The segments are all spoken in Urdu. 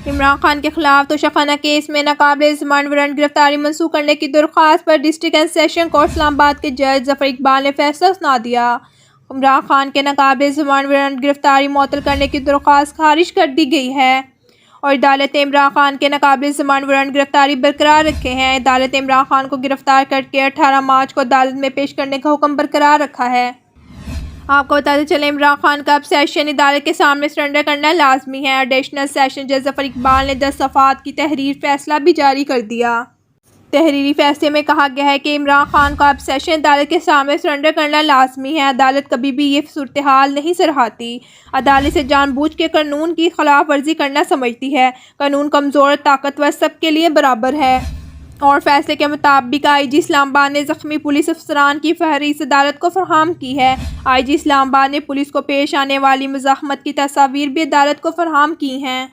عمران خان کے خلاف توشخانہ کیس میں ناقابل ضمانت وارنٹ گرفتاری منسوخ کرنے کی درخواست پر ڈسٹرکٹ اینڈ سیشن کورٹ اسلام آباد کے جج ظفر اقبال نے فیصلہ سنا دیا۔ عمران خان کے ناقابل ضمانت وارنٹ گرفتاری معطل کرنے کی درخواست خارج کر دی گئی ہے اور عدالت نے عمران خان کے ناقابل ضمانت وارنٹ گرفتاری برقرار رکھے ہیں۔ عدالت نے عمران خان کو گرفتار کر کے 18 مارچ کو عدالت میں پیش کرنے کا حکم برقرار رکھا ہے۔ آپ کو بتاتے چلیں عمران خان کا اب سیشن عدالت کے سامنے سرنڈر کرنا لازمی ہے۔ ایڈیشنل سیشن جج ظفر اقبال نے 10 صفحات کی تحریر فیصلہ بھی جاری کر دیا۔ تحریری فیصلے میں کہا گیا ہے کہ عمران خان کو اب سیشن عدالت کے سامنے سرنڈر کرنا لازمی ہے۔ عدالت کبھی بھی یہ صورتحال نہیں سراہتی۔ عدالت سے جان بوجھ کے قانون کی خلاف ورزی کرنا سمجھتی ہے۔ قانون کمزور اور طاقتور سب کے لیے برابر ہے۔ اور فیصلے کے مطابق آئی جی اسلام آباد نے زخمی پولیس افسران کی فہرست عدالت کو فراہم کی ہے۔ آئی جی اسلام آباد نے پولیس کو پیش آنے والی مزاحمت کی تصاویر بھی عدالت کو فراہم کی ہیں۔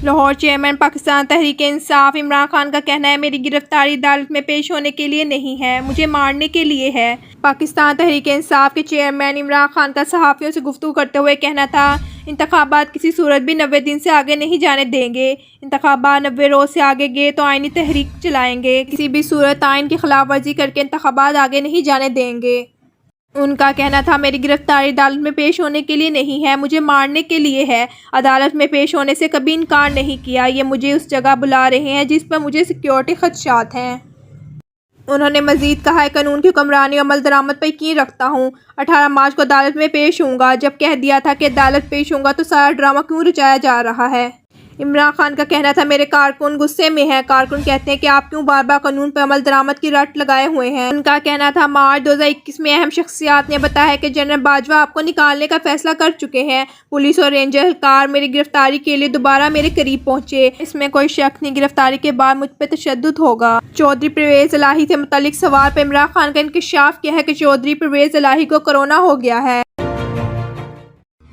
لاہور چیئرمین پاکستان تحریک انصاف عمران خان کا کہنا ہے میری گرفتاری عدالت میں پیش ہونے کے لیے نہیں ہے، مجھے مارنے کے لیے ہے۔ پاکستان تحریک انصاف کے چیئرمین عمران خان کا صحافیوں سے گفتگو کرتے ہوئے کہنا تھا انتخابات کسی صورت بھی 90 دن سے آگے نہیں جانے دیں گے۔ انتخابات 90 روز سے آگے گئے تو آئینی تحریک چلائیں گے، کسی بھی صورت آئین کی خلاف ورزی کر کے انتخابات آگے نہیں جانے دیں گے۔ ان کا کہنا تھا میری گرفتاری عدالت میں پیش ہونے کے لیے نہیں ہے، مجھے مارنے کے لیے ہے۔ عدالت میں پیش ہونے سے کبھی انکار نہیں کیا، یہ مجھے اس جگہ بلا رہے ہیں جس پر مجھے سیکیورٹی خدشات ہیں۔ انہوں نے مزید کہا ہے قانون کی حکمرانی اور عمل درآمد پر یقین رکھتا ہوں، 18 مارچ کو عدالت میں پیش ہوں گا۔ جب کہہ دیا تھا کہ عدالت پیش ہوں گا تو سارا ڈرامہ کیوں رچایا جا رہا ہے؟ عمران خان کا کہنا تھا میرے کارکن غصے میں ہیں، کارکن کہتے ہیں کہ آپ کیوں بار بار قانون پر عمل درآمد کی رٹ لگائے ہوئے ہیں۔ ان کا کہنا تھا مارچ 2021 میں اہم شخصیات نے بتایا ہے کہ جنرل باجوہ آپ کو نکالنے کا فیصلہ کر چکے ہیں۔ پولیس اور رینجر اہلکار میری گرفتاری کے لیے دوبارہ میرے قریب پہنچے، اس میں کوئی شک نہیں گرفتاری کے بعد مجھ پہ تشدد ہوگا۔ چودھری پرویز الہی سے متعلق سوال پر عمران خان کا انکشاف کیا ہے کہ چودھری پرویز الہی کو کورونا ہو گیا ہے۔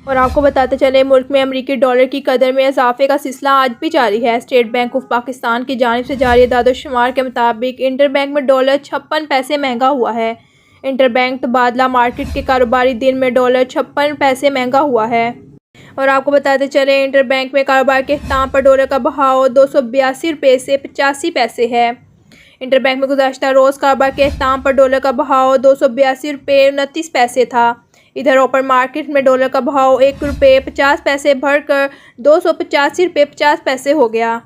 اور آپ کو بتاتے چلیں ملک میں امریکی ڈالر کی قدر میں اضافے کا سلسلہ آج بھی جاری ہے۔ اسٹیٹ بینک آف پاکستان کی جانب سے جاری اعداد و شمار کے مطابق انٹر بینک میں ڈالر 56 پیسے مہنگا ہوا ہے۔ انٹر بینک تبادلہ مارکیٹ کے کاروباری دن میں ڈالر 56 پیسے مہنگا ہوا ہے۔ اور آپ کو بتاتے چلیں انٹر بینک میں کاروبار کے اختتام پر ڈالر کا بہاؤ 282 روپے سے 85 پیسے ہے۔ انٹر بینک میں گزشتہ روز کاروبار کے اختتام پر ڈالر کا بہاؤ 282 روپے 29 پیسے تھا۔ ادھر اوپن مارکیٹ میں ڈالر کا بہاؤ 1 روپے 50 پیسے بڑھ کر 285 روپے 50 پیسے ہو گیا۔